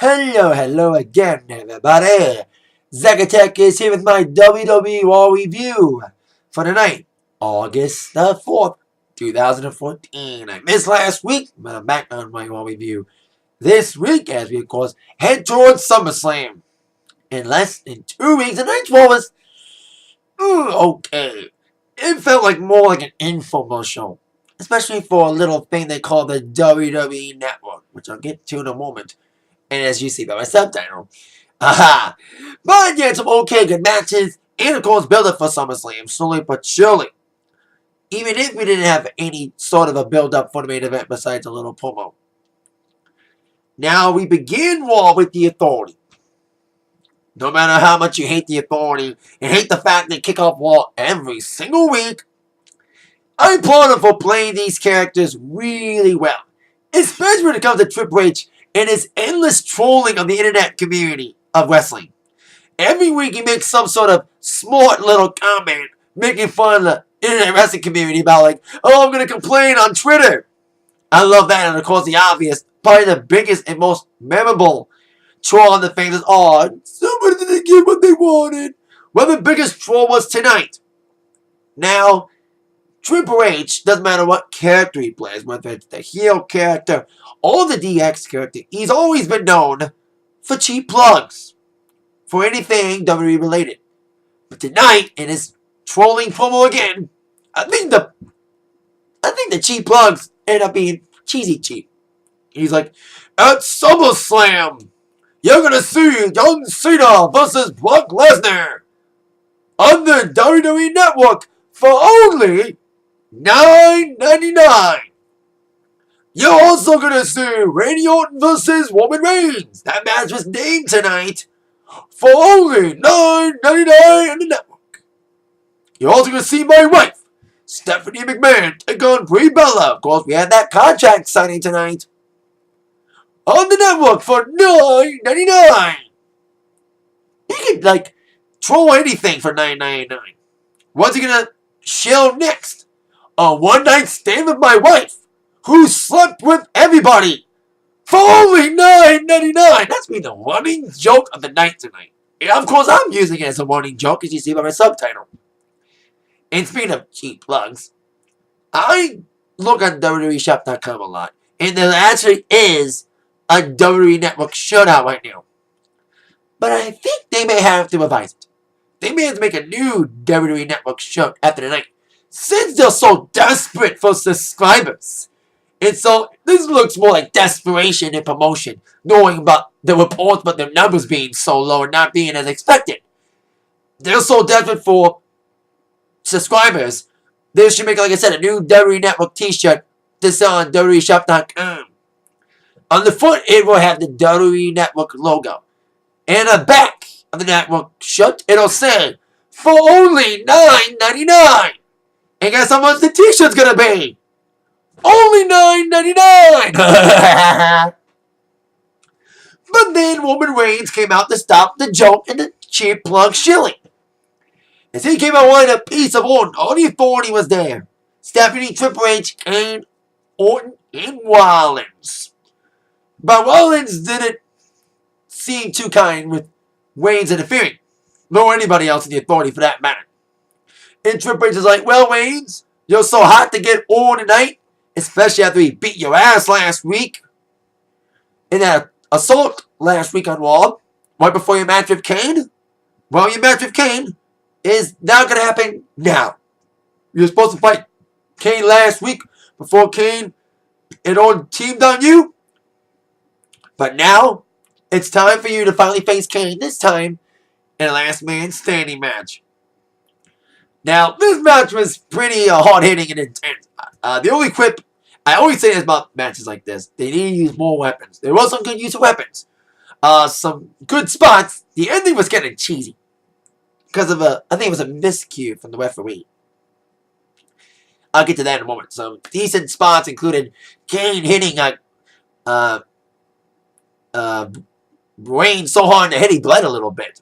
Hello again, everybody. Zacatech is here with my WWE Raw review for tonight, August the 4th, 2014. I missed last week, but I'm back on my Raw review this week as we, of course, head towards SummerSlam. In less than 2 weeks, and night's Raw was okay. It felt more like an infomercial, especially for a little thing they call the WWE Network, which I'll get to in a moment. And as you see by my subtitle, aha! But yeah, some okay good matches, and of course build up for SummerSlam, slowly but surely. Even if we didn't have any sort of a build up for the main event besides a little promo. Now we begin Raw with the Authority. No matter how much you hate the Authority and hate the fact they kick off Raw every single week, I applaud them for playing these characters really well. Especially when it comes to Triple H and his endless trolling of the internet community of wrestling. Every week he makes some sort of smart little comment making fun of the internet wrestling community about oh, I'm going to complain on Twitter. I love that, and of course the obvious, probably the biggest and most memorable troll on the fans is, oh, somebody didn't get what they wanted. Well, the biggest troll was tonight. Now, Triple H, doesn't matter what character he plays, whether it's the heel character or the DX character, he's always been known for cheap plugs for anything WWE related. But tonight, in his trolling promo again, I think the cheap plugs end up being cheesy cheap. He's like, at SummerSlam, you're gonna see John Cena versus Brock Lesnar on the WWE Network for only $9.99. You're also gonna see Randy Orton versus Roman Reigns. That match was named tonight for only $9.99 on the network. You're also gonna see my wife, Stephanie McMahon, take on Brie Bella. Of course, we had that contract signing tonight on the network for $9.99. You can troll anything for $9.99. What's he gonna show next? A one-night stand with my wife, who slept with everybody, for only $9.99. That's been the running joke of the night tonight. And of course, I'm using it as a running joke, as you see by my subtitle. And speaking of cheap plugs, I look on WWEshop.com a lot, and there actually is a WWE Network showdown right now. But I think they may have to revise it. They may have to make a new WWE Network show after the night, since they're so desperate for subscribers. And so this looks more like desperation and promotion, knowing about the reports about their numbers being so low and not being as expected. They're so desperate for subscribers, they should make, like I said, a new WWE Network t-shirt to sell on WWEshop.com. On the front, it will have the WWE Network logo. And on the back of the network shirt, it'll say, for only $9.99. And guess how much the t-shirt's gonna be? Only $9.99. But then Roman Reigns came out to stop the joke and the cheap plug shilling. As he came out wanting a piece of Orton, all the Authority was there. Stephanie, Triple H, Kane, Orton, and Rollins. But Rollins didn't seem too kind with Reigns interfering, nor anybody else in the Authority for that matter. And Triple H is like, well, Reigns, you're so hot to get on tonight, especially after he beat your ass last week in that assault last week on Raw, right before your match with Kane. Well, your match with Kane is now going to happen now. You're supposed to fight Kane last week before Kane and Orton teamed on you. But now, it's time for you to finally face Kane, this time in a last man standing match. Now, this match was pretty hard-hitting and intense. The only quip I always say this about matches like this, they need to use more weapons. There was some good use of weapons. Some good spots. The ending was getting cheesy because of I think it was a miscue from the referee. I'll get to that in a moment. Some decent spots included Kane hitting Reigns so hard in the head he bled a little bit.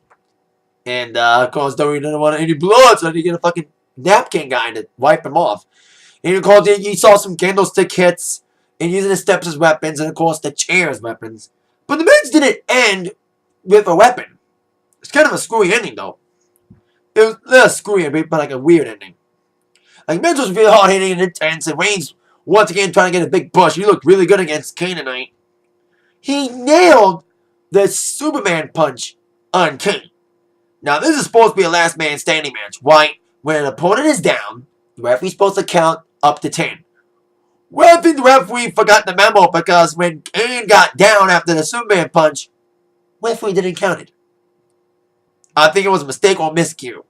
And, of course, WWE didn't want any blood, so they get a fucking napkin guy to wipe him off. And, of course, you saw some candlestick hits and using the steps as weapons, and, of course, the chair as weapons. But the match didn't end with a weapon. It's kind of a screwy ending, though. It was not screwy, but like a weird ending. Like, match was really hard-hitting and intense, and Reigns, once again, trying to get a big push. He looked really good against Kane tonight. He nailed the Superman punch on Kane. Now, this is supposed to be a last man standing match, right? When an opponent is down, the referee's supposed to count up to 10. Well, I think the referee forgot the memo because when Kane got down after the Superman punch, the referee didn't count it. I think it was a mistake or miscue.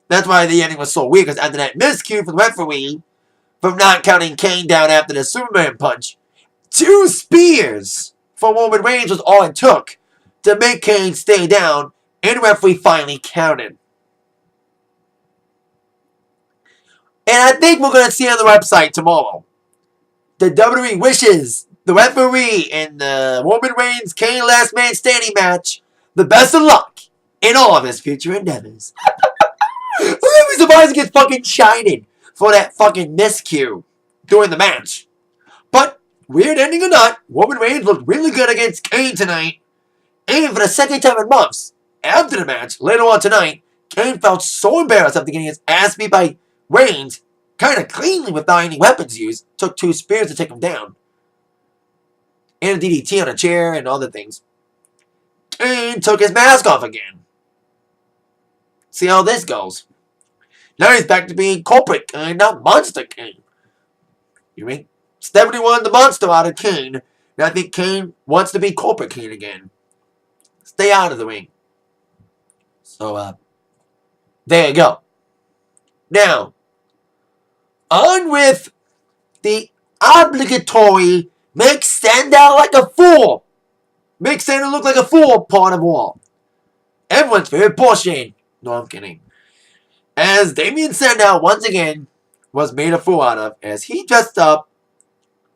That's why the ending was so weird, because after that miscue from the referee, from not counting Kane down after the Superman punch, 2 spears for Roman Reigns was all it took to make Kane stay down, and the referee finally counted. And I think we're going to see on the website tomorrow. The WWE wishes the referee in the Roman Reigns Kane Last Man Standing match the best of luck in all of his future endeavors. I'm gonna be surprised he gets fucking chided for that fucking miscue during the match. But, weird ending or not, Roman Reigns looked really good against Kane tonight. And for the second time in months, after the match, later on tonight, Kane felt so embarrassed after getting his ass beat by Reigns, kind of cleanly without any weapons used. Took 2 spears to take him down. And a DDT on a chair and other things. Kane took his mask off again. See how this goes. Now he's back to being corporate Kane, not Monster Kane. You mean? Stephanie won the monster out of Kane. And I think Kane wants to be corporate Kane again. Stay out of the ring. So, there you go. Now, on with the obligatory make Sandow like a fool. Make Sandow look like a fool part of all. Everyone's favorite portion. No, I'm kidding. As Damien Sandow once again was made a fool out of, as he dressed up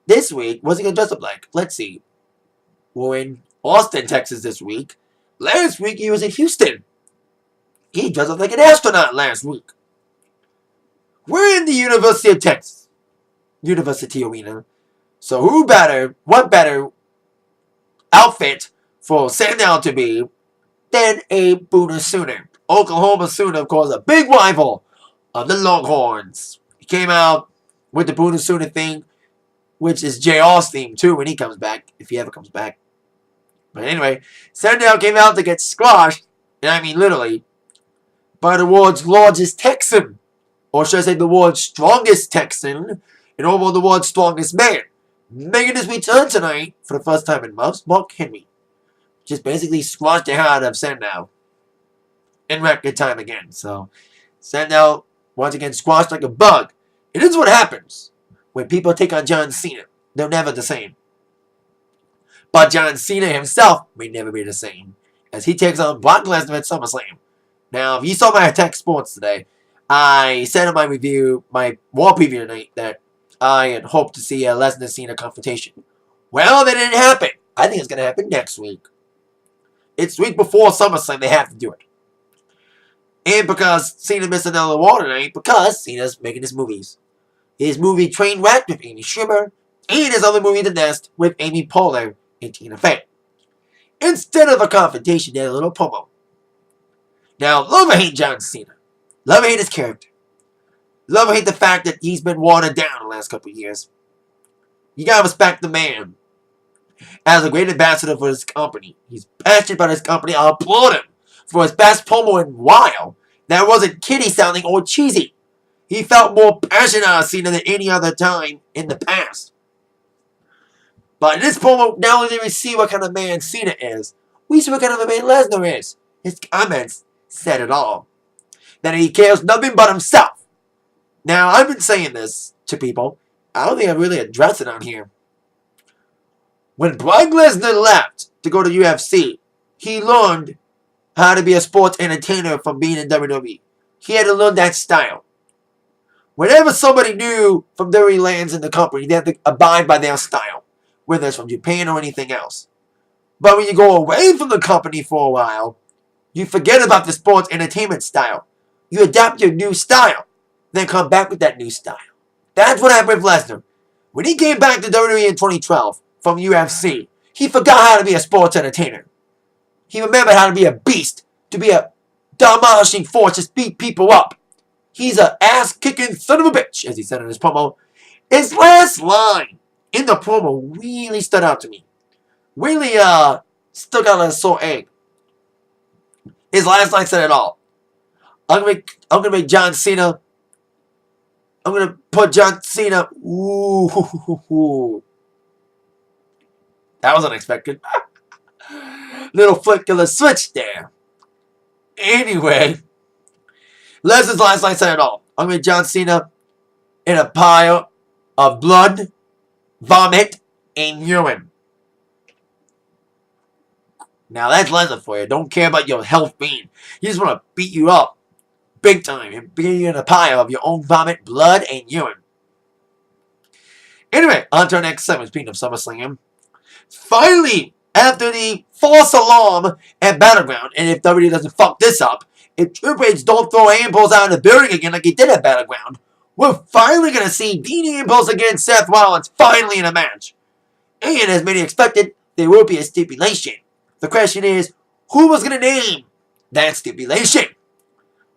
this week. What's he going to dress up like? Let's see. We're in Austin, Texas this week. Last week he was in Houston. He dressed up like an astronaut last week. We're in the University of Texas. University Arena. So what better outfit for Sandow to be than a Booner Sooner? Oklahoma Sooner, of course, a big rival of the Longhorns. He came out with the Booner Sooner thing, which is JR's theme too when he comes back, if he ever comes back. But anyway, Sandow came out to get squashed, and I mean literally, by the world's largest Texan. Or should I say the world's strongest Texan, and overall the world's strongest man. Making his return tonight, for the first time in months, Mark Henry. Just basically squashed the hell out of Sandow. In record time again. So, Sandow, once again, squashed like a bug. And this is what happens when people take on John Cena. They're never the same. But John Cena himself may never be the same, as he takes on Brock Lesnar at SummerSlam. Now, if you saw my Attack Sports today, I said in my review, my Raw preview tonight, that I had hoped to see a Lesnar-Cena confrontation. Well, that didn't happen. I think it's going to happen next week. It's the week before SummerSlam, they have to do it. And because Cena missed another Raw tonight, because Cena's making his movies. His movie Trainwreck with Amy Schumer, and his other movie The Nest with Amy Poehler and Tina Fey. Instead of a confrontation, they had a little promo. Now, love or hate John Cena. Love or hate his character. Love or hate the fact that he's been watered down the last couple of years. You gotta respect the man. As a great ambassador for his company. He's passionate about his company. I'll applaud him for his best promo in a while. That wasn't kiddie sounding or cheesy. He felt more passionate on Cena than any other time in the past. But in this promo, not only did we see what kind of man Cena is, we see what kind of a man Lesnar is. His comments said it all. That he cares nothing but himself. Now, I've been saying this to people. I don't think I really addressed it on here. When Brock Lesnar left to go to UFC, he learned how to be a sports entertainer from being in WWE. He had to learn that style. Whenever somebody new from WWE lands in the company, they have to abide by their style, whether it's from Japan or anything else. But when you go away from the company for a while, you forget about the sports entertainment style. You adapt your new style, then come back with that new style. That's what happened with Lesnar. When he came back to WWE in 2012 from UFC, He forgot how to be a sports entertainer. He remembered how to be a beast, to be a demolishing force, to beat people up. He's a ass-kicking son of a bitch, as he said in his promo. His last line in the promo really stood out to me. Really, stuck out like a sore egg. His last line said it all. I'm gonna make John Cena. I'm gonna put John Cena. Ooh. That was unexpected. Little flick of the switch there. Anyway, Lesnar's last line said it all. I'm gonna make John Cena in a pile of blood, vomit, and urine. Now that's Lesnar for you. Don't care about your health being. He just want to beat you up big time and beat you in a pile of your own vomit, blood, and urine. Anyway, on to our next segment. Speaking of SummerSlam, finally, after the false alarm at Battleground, and if WWE doesn't fuck this up, if Triple H don't throw Ambrose out of the building again like he did at Battleground, we're finally going to see Dean Ambrose against Seth Rollins finally in a match. And as many expected, there will be a stipulation. The question is, who was going to name that stipulation?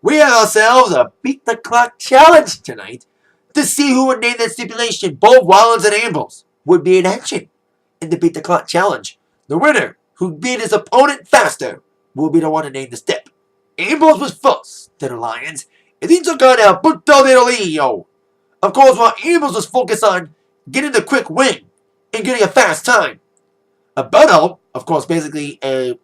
We have ourselves a Beat the Clock challenge tonight to see who would name that stipulation. Both Rollins and Ambrose would be in action in the Beat the Clock challenge. The winner, who beat his opponent faster, will be the one to name the step. Ambrose was first to the Lions, and he took on El Puto de Leo. Of course, while Ambrose was focused on getting the quick win and getting a fast time, Alberto, of course, basically a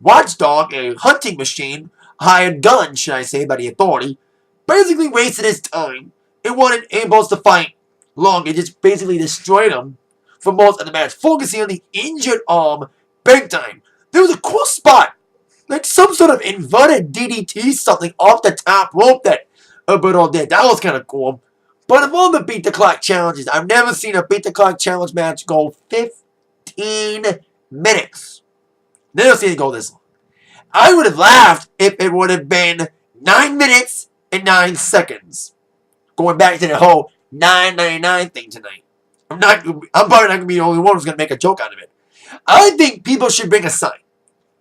watchdog, a hunting machine, hired gun, should I say, by the authority, basically wasted his time and wanted Ambrose to fight long and just basically destroyed him for most of the match, focusing on the injured arm big time. There was a cool spot, like some sort of inverted DDT, something off the top rope that Alberto did. That was kind of cool. But of all the Beat the Clock challenges, I've never seen a Beat the Clock challenge match go 15 minutes. Never seen it go this long. I would have laughed if it would have been 9 minutes and 9 seconds. Going back to the whole 9.99 thing tonight. I'm probably not going to be the only one who's going to make a joke out of it. I think people should bring a sign.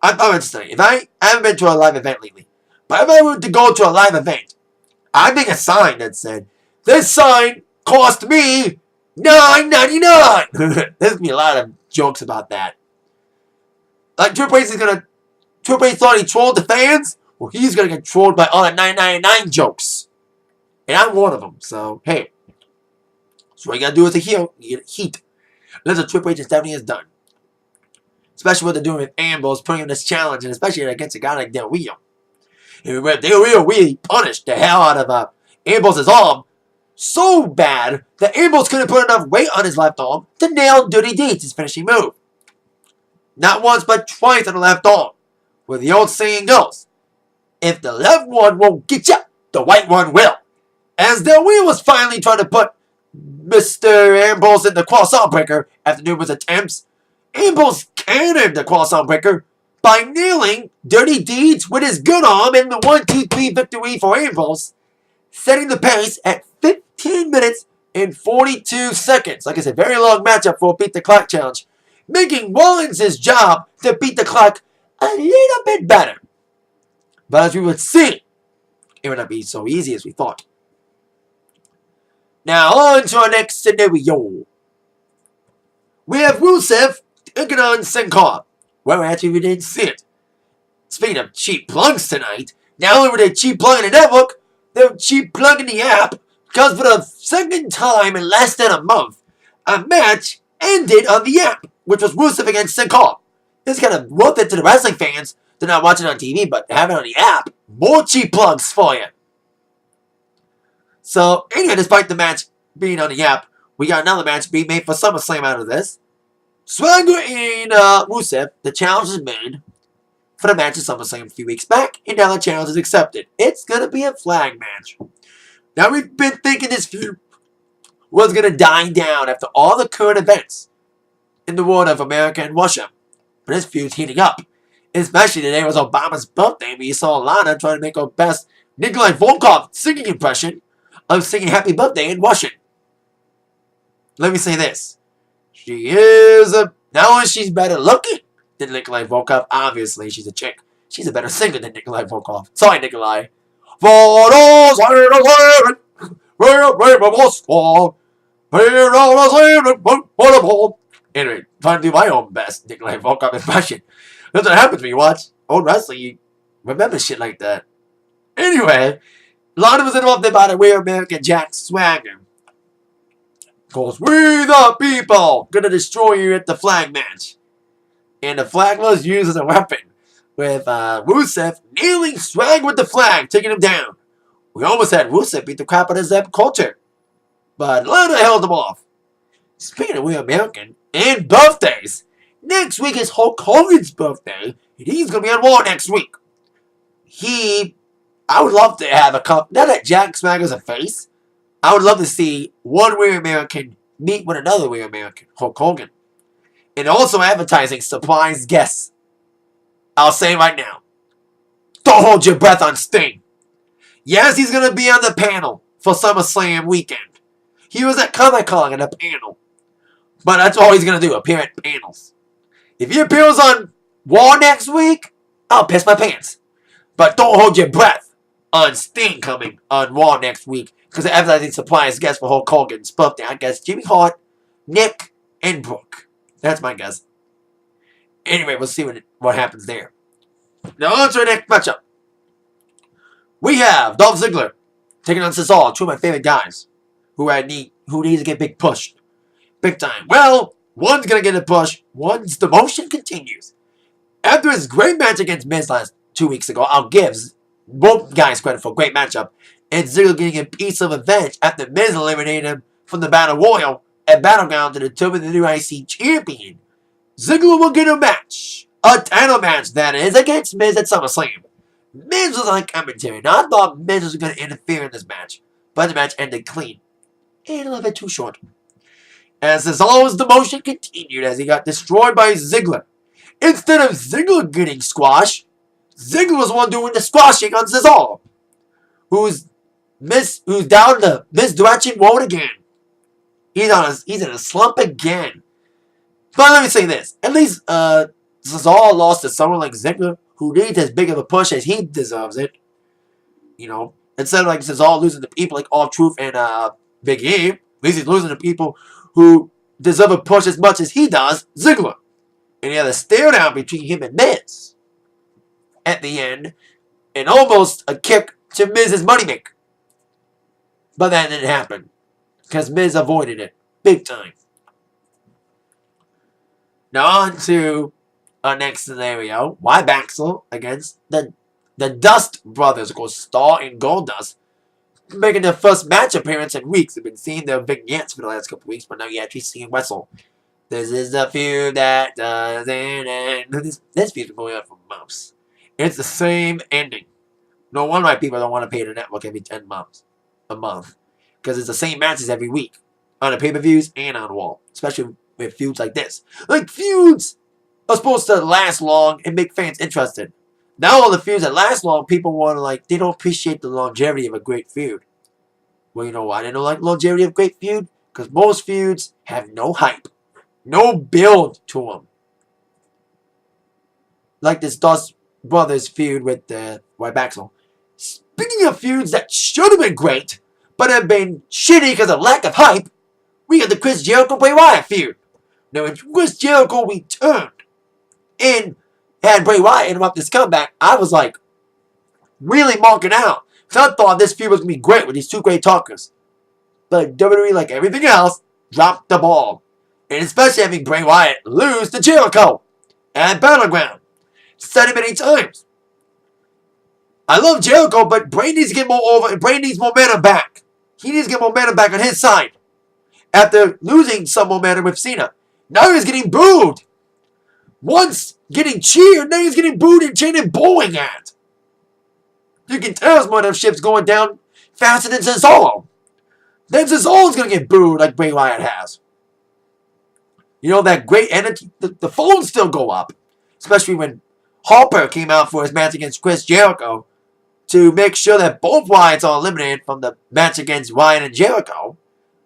I'm just saying, if I haven't been to a live event lately, but if I were to go to a live event, I'd make a sign that said, this sign cost me $9.99. There's going to be a lot of jokes about that. Like Triple H thought he trolled the fans. Well, he's going to get trolled by all the $9.99 jokes. And I'm one of them. So, hey. So what you got to do as a heel, you get heat. That's what Triple H and Stephanie has done. Especially what they're doing with Ambrose, putting him in this challenge, and especially against a guy like Del Rio. And Del Rio really punished the hell out of Ambrose's arm so bad that Ambrose couldn't put enough weight on his left arm to nail Dirty Deeds, his finishing move. Not once, but twice on the left arm. Where the old saying goes, if the left one won't get you, the right one will. As Del Rio was finally trying to put Mr. Ambrose in the cross-arm breaker after numerous attempts, Ambrose countered the cross-arm breaker by nailing Dirty Deeds with his good arm in the 1-2-3 victory for Ambrose, setting the pace at 15 minutes and 42 seconds. Like I said, very long matchup for a Beat the Clock challenge, making Rollins' job to beat the clock a little bit better. But as we would see, it would not be so easy as we thought. Now on to our next scenario. We have Rusev taking on Sin Cara. Well, actually, we didn't see it. Speaking of cheap plugs tonight, not only were they cheap plugging the network, they were cheap plugging the app, because for the second time in less than a month, a match ended on the app, which was Rusev against Sin Cara. This kind of worth it to the wrestling fans. They're not watching on TV, but have it on the app. More cheap plugs for you. So, anyway, despite the match being on the app, we got another match being made for SummerSlam out of this. Swagger and Rusev, the challenge is made for the match at SummerSlam a few weeks back, and now the challenge is accepted. It's going to be a flag match. Now, we've been thinking this feud was going to die down after all the current events in the world of America and Russia. But this feud's heating up. Especially today was Obama's birthday, where you saw Lana trying to make her best Nikolai Volkov singing impression of singing Happy Birthday in Russian. Let me say this. She is a Not only she's better looking than Nikolai Volkov, obviously she's a chick. She's a better singer than Nikolai Volkov. Sorry, Nikolai. For those anyway, trying to do my own best Nikolai Volkov impression. That's what happens when you watch old wrestling. You remember shit like that. Anyway, a lot of us interrupted by the Weird American Jack Swagger. Cause we the people gonna destroy you at the flag match. And the flag was used as a weapon, with Rusev nailing Swagger with the flag, taking him down. We almost had Rusev beat the crap out of Zeb Coulter, but Lana held him off. Speaking of Weird American and birthdays, next week is Hulk Hogan's birthday, and he's gonna be on Raw next week. I would love to have a cup. Now that Jack Swagger's a face, I would love to see one Weird American meet with another Weird American, Hulk Hogan. And also advertising surprise guests. I'll say right now, don't hold your breath on Sting. Yes, he's going to be on the panel for SummerSlam weekend. He was at Comic-Con on a panel. But that's all he's going to do, appear at panels. If he appears on Raw next week, I'll piss my pants. But don't hold your breath on Sting coming on Raw next week, because the advertising surprise guest for Hulk Hogan's birthday, I guess Jimmy Hart, Nick, and Brooke. That's my guess. Anyway, we'll see what happens there. Now on to the next matchup. We have Dolph Ziggler taking on Cesaro, two of my favorite guys, who needs to get big pushed. Big time. Well, one's going to get a push, one's demotion continues. After his great match against Miz 2 weeks ago, I'll give both guys credit for a great matchup, and Ziggler getting a piece of revenge after Miz eliminated him from the Battle Royal at Battleground to determine the new IC champion. Ziggler will get a match. A title match, that is, against Miz at SummerSlam. Miz was on commentary. Now, I thought Miz was going to interfere in this match, but the match ended clean. And a little bit too short. As Cesaro's demotion continued as he got destroyed by Ziggler. Instead of Ziggler getting squashed, Ziggler was the one doing the squashing on Cesaro, who's down the misdirection road again. He's in a slump again. But let me say this. At least Cesaro lost to someone like Ziggler, who needs as big of a push as he deserves it. You know, instead of like Cesaro losing to people like R-Truth and Big E, at least he's losing to people who deserve a push as much as he does, Ziggler. And he had a stare down between him and Miz at the end, and almost a kick to Miz's moneymaker. But that didn't happen, because Miz avoided it big time. Now on to our next scenario. Baxter against the Dust Brothers, of course, Star and Goldust, making their first match appearance in weeks. They've been seeing their vignettes for the last couple weeks, but now you actually see them wrestle. This is the feud that doesn't end. This feud's been going on for months. It's the same ending. No wonder why people don't want to pay the network every 10 months. A month. Because it's the same matches every week. On the pay-per-views and on Raw. Especially with feuds like this. Like, feuds are supposed to last long and make fans interested. Now all the feuds that last long, people want to, they don't appreciate the longevity of a great feud. Well, you know why they don't like longevity of a great feud? Because most feuds have no hype. No build to them. Like this Dust Brothers feud with White Baxel. Speaking of feuds that should have been great, but have been shitty because of lack of hype, we got the Chris Jericho-Bray Wyatt feud. Now, when Chris Jericho returned and had Bray Wyatt interrupt his comeback, I was really marking out. Because I thought this feud was going to be great with these two great talkers. But WWE, like everything else, dropped the ball. And especially having Bray Wyatt lose to Jericho at Battleground. Said it many times. I love Jericho, but Bray needs to get more over, and Bray needs momentum back. He needs to get momentum back on his side. After losing some momentum with Cena. Now he's getting booed. Once getting cheered, now he's getting booed and chanted booing at. You can tell his momentumship's going down faster than Cesaro. Then Cesaro's going to get booed like Bray Wyatt has. You know, that great energy, the phones still go up. Especially when Harper came out for his match against Chris Jericho to make sure that both Wyatts are eliminated from the match against Wyatt and Jericho.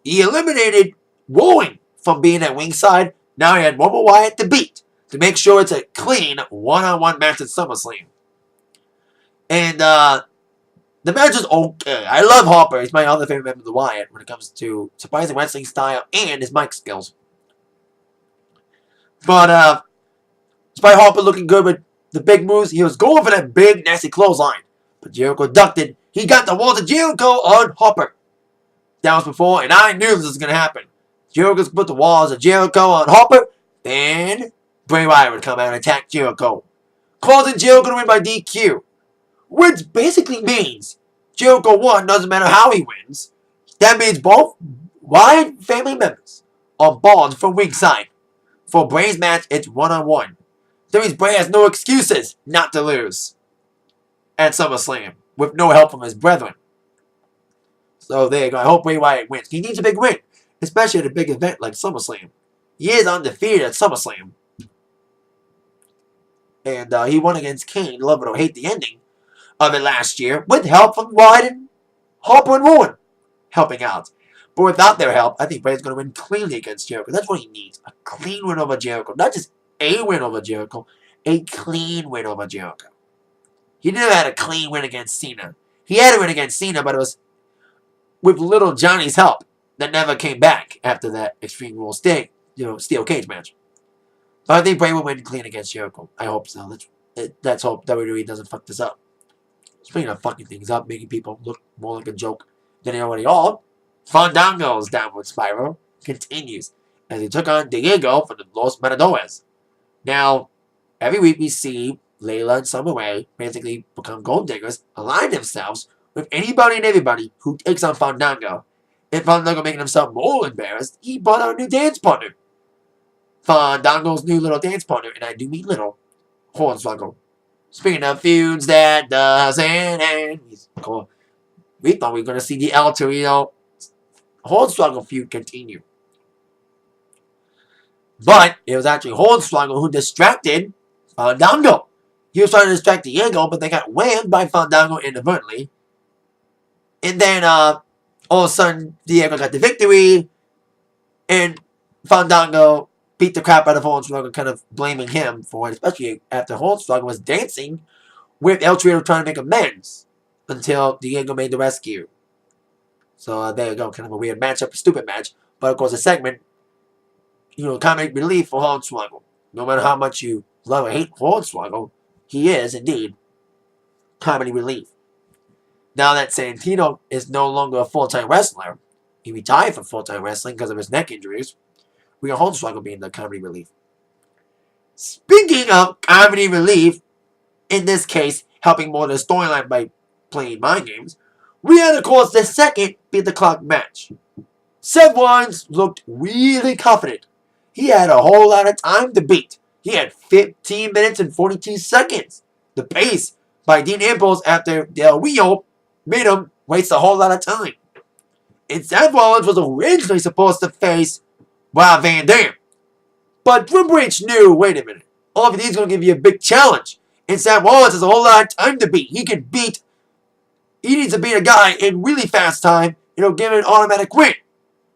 He eliminated Rowan from being at ringside Now he had one more Wyatt to beat to make sure it's a clean one-on-one match at SummerSlam. And the match is okay. I love Harper. He's my other favorite member of the Wyatt when it comes to surprising wrestling style and his mic skills. But despite Harper looking good with the big moves, he was going for that big, nasty clothesline. But Jericho ducked it. He got the walls of Jericho on Harper. That was before, and I knew this was going to happen. Jericho's put the walls of Jericho on Harper. Then Bray Wyatt would come out and attack Jericho, causing Jericho to win by DQ. Which basically means Jericho won, doesn't matter how he wins. That means both Wyatt family members are barred from ringside. For Bray's match, it's one-on-one. That means Bray has no excuses not to lose at SummerSlam with no help from his brethren. So there you go. I hope Bray Wyatt wins. He needs a big win, especially at a big event like SummerSlam. He is undefeated at SummerSlam. And he won against Kane, love it or hate the ending of it last year, with help from Wyatt and Harper and Rowan helping out. But without their help, I think Bray's going to win cleanly against Jericho. That's what he needs. A clean win over Jericho. Not just a win over Jericho. A clean win over Jericho. He never had a clean win against Cena. He had a win against Cena, but it was with little Johnny's help that never came back after that Extreme Rules steel cage match. But I think Bray will win clean against Jericho. I hope so. Let's hope WWE doesn't fuck this up. Speaking of fucking things up, making people look more like a joke than they already are, Fandango's downward spiral continues as he took on Diego from the Los Matadores. Now, every week we see Layla and Summer Rae basically become gold diggers, align themselves with anybody and everybody who takes on Fandango. And Fandango making himself more embarrassed, he brought out a new dance partner. Fandango's new little dance partner, and I do mean little, Hornswoggle. Speaking of feuds that doesn't end, we thought we were going to see the El Torito Hornswoggle feud continue. But it was actually Hornswoggle who distracted Fandango. He was trying to distract Diego, but they got whammed by Fandango inadvertently. And then all of a sudden, Diego got the victory, and Fandango beat the crap out of Hornswoggle, kind of blaming him for it, especially after Hornswoggle was dancing with El Torito trying to make amends until Diego made the rescue. So there you go, kind of a weird matchup, a stupid match. But of course, a segment, comic relief for Hornswoggle. No matter how much you love or hate Hornswoggle, he is indeed comedy relief. Now that Santino is no longer a full-time wrestler, he retired from full-time wrestling because of his neck injuries, we got Hornswoggle being the comedy relief. Speaking of comedy relief, in this case, helping more the storyline by playing mind games, we had, of course, the second beat the clock match. Seth Rollins looked really confident. He had a whole lot of time to beat. He had 15 minutes and 42 seconds. The pace by Dean Ambrose after Del Rio made him waste a whole lot of time. And Seth Rollins was originally supposed to face Rob Van Dam. But Triple H knew, wait a minute, all of these going to give you a big challenge. And Seth Rollins has a whole lot of time to beat. He needs to beat a guy in really fast time, give him an automatic win.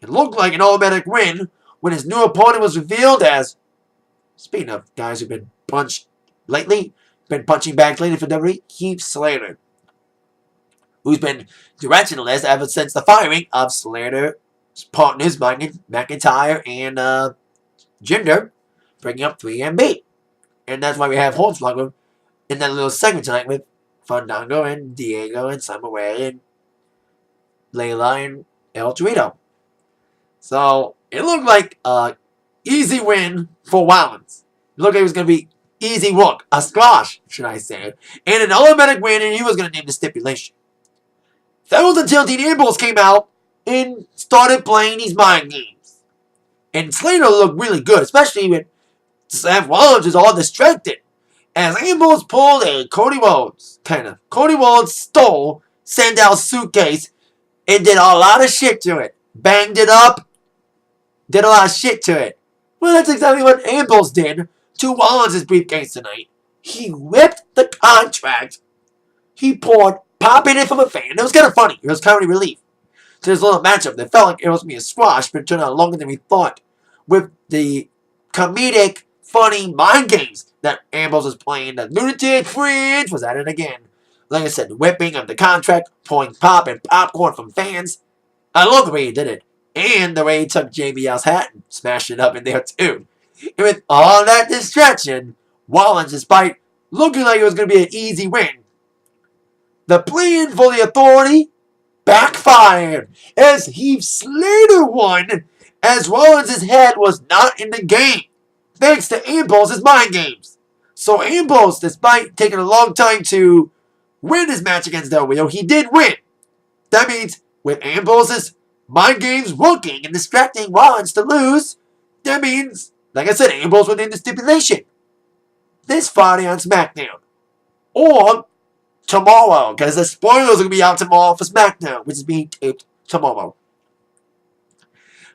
It looked like an automatic win when his new opponent was revealed as, speaking of guys who've been punched lately, been punching bags lately for WWE, Heath Slater, who's been directionless ever since the firing of Slater's partners, McIntyre and Jinder, bringing up 3MB. And that's why we have Hornswoggle in that little segment tonight with Fandango and Diego and Summer Rae and Layla and El Torito. So it looked like an easy win for Rollins. It looked like it was going to be easy work, a squash, should I say, and an automatic win, and he was going to name the stipulation. That was until Dean Ambrose came out and started playing these mind games. And Slater looked really good, especially when Seth Rollins was all distracted. As Ambrose pulled a Cody Rhodes, Cody Rhodes stole Sandal's suitcase and did a lot of shit to it. Banged it up, did a lot of shit to it. Well, that's exactly what Ambrose did to Rollins' briefcase tonight. He ripped the contract. He poured pop in it from a fan. It was kind of funny. It was comedy relief. So this little matchup that felt like it was going to be a squash, but it turned out longer than we thought. With the comedic, funny mind games that Ambrose was playing. The lunatic fringe was at it again. Like I said, the whipping of the contract, pulling pop and popcorn from fans. I love the way he did it. And the way he took JBL's hat and smashed it up in there too. And with all that distraction, Rollins, despite looking like it was going to be an easy win, the plan for the Authority backfired as Heath Slater won, as Rollins' head was not in the game, thanks to Ambrose's mind games. So Ambrose, despite taking a long time to win his match against Del Rio, he did win. That means with Ambrose's mind games working and distracting Rollins to lose, that means, like I said, Ambrose within the stipulation this Friday on SmackDown. Or tomorrow, because the spoilers are going to be out tomorrow for SmackDown, which is being taped tomorrow.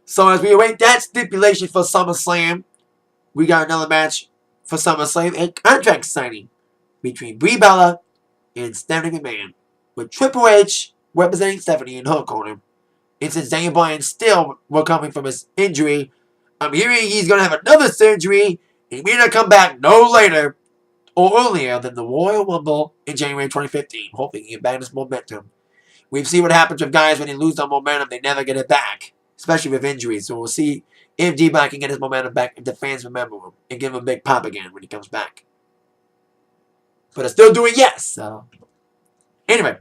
So as we await that stipulation for SummerSlam, we got another match for SummerSlam, a contract signing between Brie Bella and Stephanie McMahon, with Triple H representing Stephanie in her corner. And since Daniel Bryan still recovering from his injury, I'm hearing he's going to have another surgery, and he may not come back no later or earlier than the Royal Rumble in January 2015. Hoping he can get back this momentum. We've seen what happens with guys when they lose their momentum, they never get it back, especially with injuries. So we'll see if D-Bot can get his momentum back, if the fans remember him, and give him a big pop again when he comes back. But I still do it, yes. So anyway,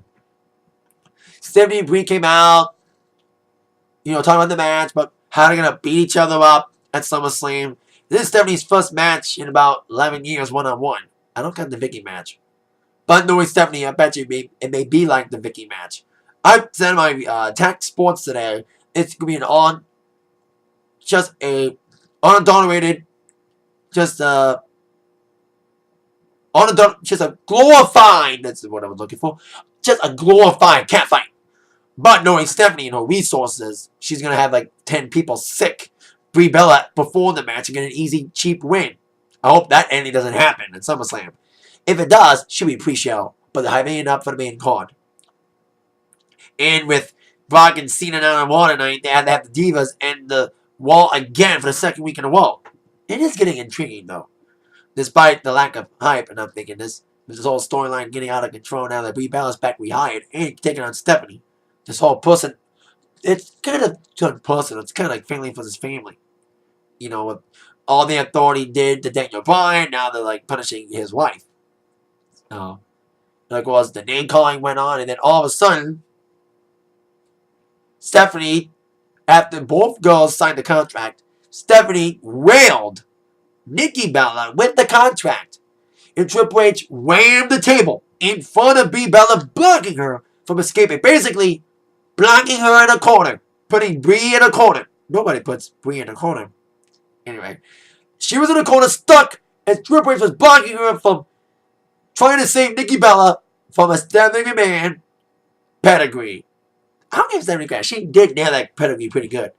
Stephanie and Brie came out, talking about the match, but how they're going to beat each other up at SummerSlam. This is Stephanie's first match in about 11 years one-on-one. I don't count the Vicky match. But knowing Stephanie, I bet you it may be like the Vicky match. I said in my Tech Sports today, it's going to be just a unadulterated, just a glorified, that's what I was looking for, just a glorified cat fight. But knowing Stephanie and her resources, she's going to have like 10 people sick. Brie Bella before the match and get an easy, cheap win. I hope that ending doesn't happen at SummerSlam. If it does, she'll be pre-show, but the high up for the main card. And with Brock and Cena now on Raw tonight, they had to have the Divas end the Raw again for the second week in a row. It is getting intriguing though, despite the lack of hype. And I'm thinking this whole storyline getting out of control now that Brie Bella's back rehired and taking on Stephanie. This whole person, it's kind of turned personal. It's kind of like family for his family. With all the Authority did to Daniel Bryan, now they're like punishing his wife. Like was the name calling went on, and then all of a sudden, Stephanie, after both girls signed the contract, Stephanie railed Nikki Bella with the contract, and Triple H rammed the table in front of Brie Bella, blocking her from escaping. Basically, blocking her in a corner, putting Brie in a corner. Nobody puts Brie in a corner. Anyway, she was in a corner stuck as Triple H was blocking her from trying to save Nikki Bella from a Stephanie McMahon pedigree. I don't give Stephanie credit. She did nail that pedigree pretty good.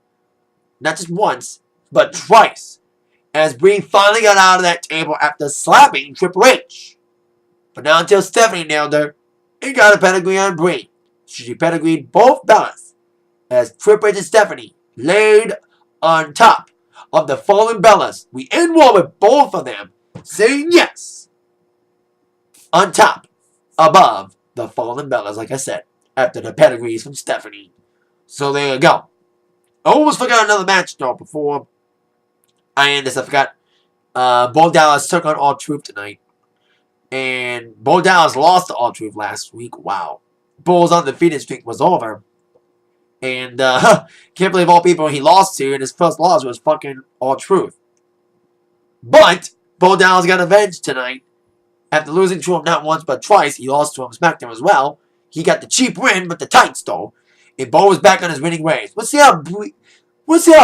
Not just once, but twice. As Brie finally got out of that table after slapping Triple H. But not until Stephanie nailed her and got a pedigree on Brie. She pedigreed both Bellas as Triple H and Stephanie laid on top of the fallen Bellas. We end war with both of them saying yes. On top, above the fallen Bellas, like I said, after the pedigrees from Stephanie. So there you go. I almost forgot another match though before I end this. I forgot. Bo Dallas took on R-Truth tonight. And Bo Dallas lost to R-Truth last week. Wow. Bo's undefeated streak was over. And can't believe all people he lost to, and his first loss was fucking R-Truth. But Bo Dallas got avenged tonight. After losing to him not once but twice, he lost to him SmackDown as well. He got the cheap win, but the tights though. And Bo was back on his winning ways. We'll see how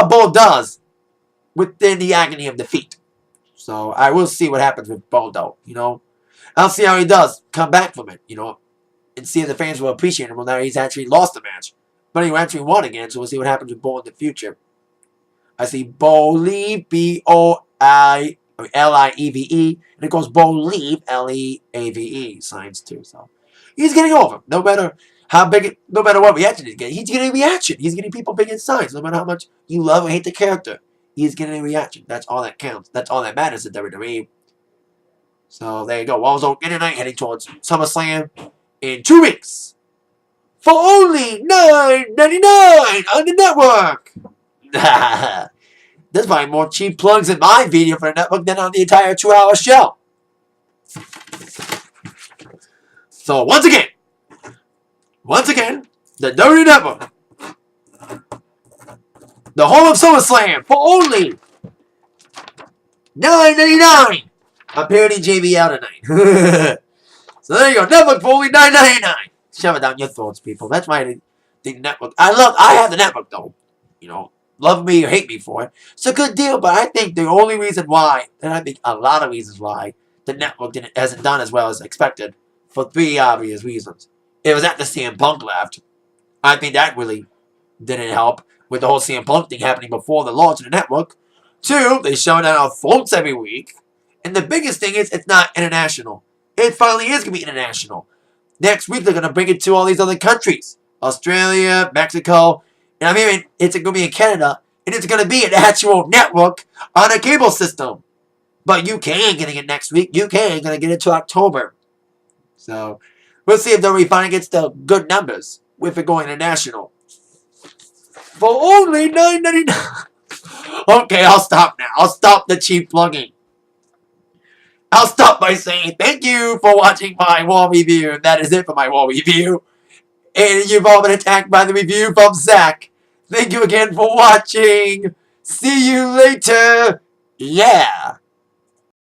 Bo does within the agony of defeat. So I will see what happens with Bo though. I'll see how he does come back from it. And see if the fans will appreciate him. Well, now he's actually lost the match. But he actually won again, so we'll see what happens with Bo in the future. I see Bo Leave, B-O-I-L-I-E-V-E, and it goes Bo Leave, L-E-A-V-E, signs too. So he's getting over. No matter what reaction he's getting a reaction. He's getting people big in signs, no matter how much you love or hate the character. He's getting a reaction. That's all that counts. That's all that matters in WWE. So there you go. Also, in tonight, heading towards SummerSlam in 2 weeks for only $9.99 on the network. There's probably more cheap plugs in my video for the network than on the entire 2-hour show. So once again, the WWE Network, the home of SummerSlam, for only $9.99. I'm parodying JBL tonight. So there you go. Network for only $9.99. Shove it down your throats, people. That's why the network. I have the network, though. You know, love me or hate me for it. It's a good deal, but I think the only reason why, and I think a lot of reasons why, the network hasn't done as well as expected, for 3 obvious reasons. It was after CM Punk left. I think that really didn't help with the whole CM Punk thing happening before the launch of the network. 2, they show it on our phones every week. And the biggest thing is, it's not international. It finally is going to be international. Next week, they're going to bring it to all these other countries. Australia, Mexico, and I'm hearing it's going to be in Canada. And it's going to be an actual network on a cable system. But UK ain't getting it next week. UK ain't going to get it till October. So, we'll see if WWE finally gets the good numbers with it going international. For only $9.99. Okay, I'll stop now. I'll stop the cheap plugging. I'll stop by saying thank you for watching my Raw review. That is it for my Raw review. And you've all been attacked by the review from Zach. Thank you again for watching. See you later. Yeah.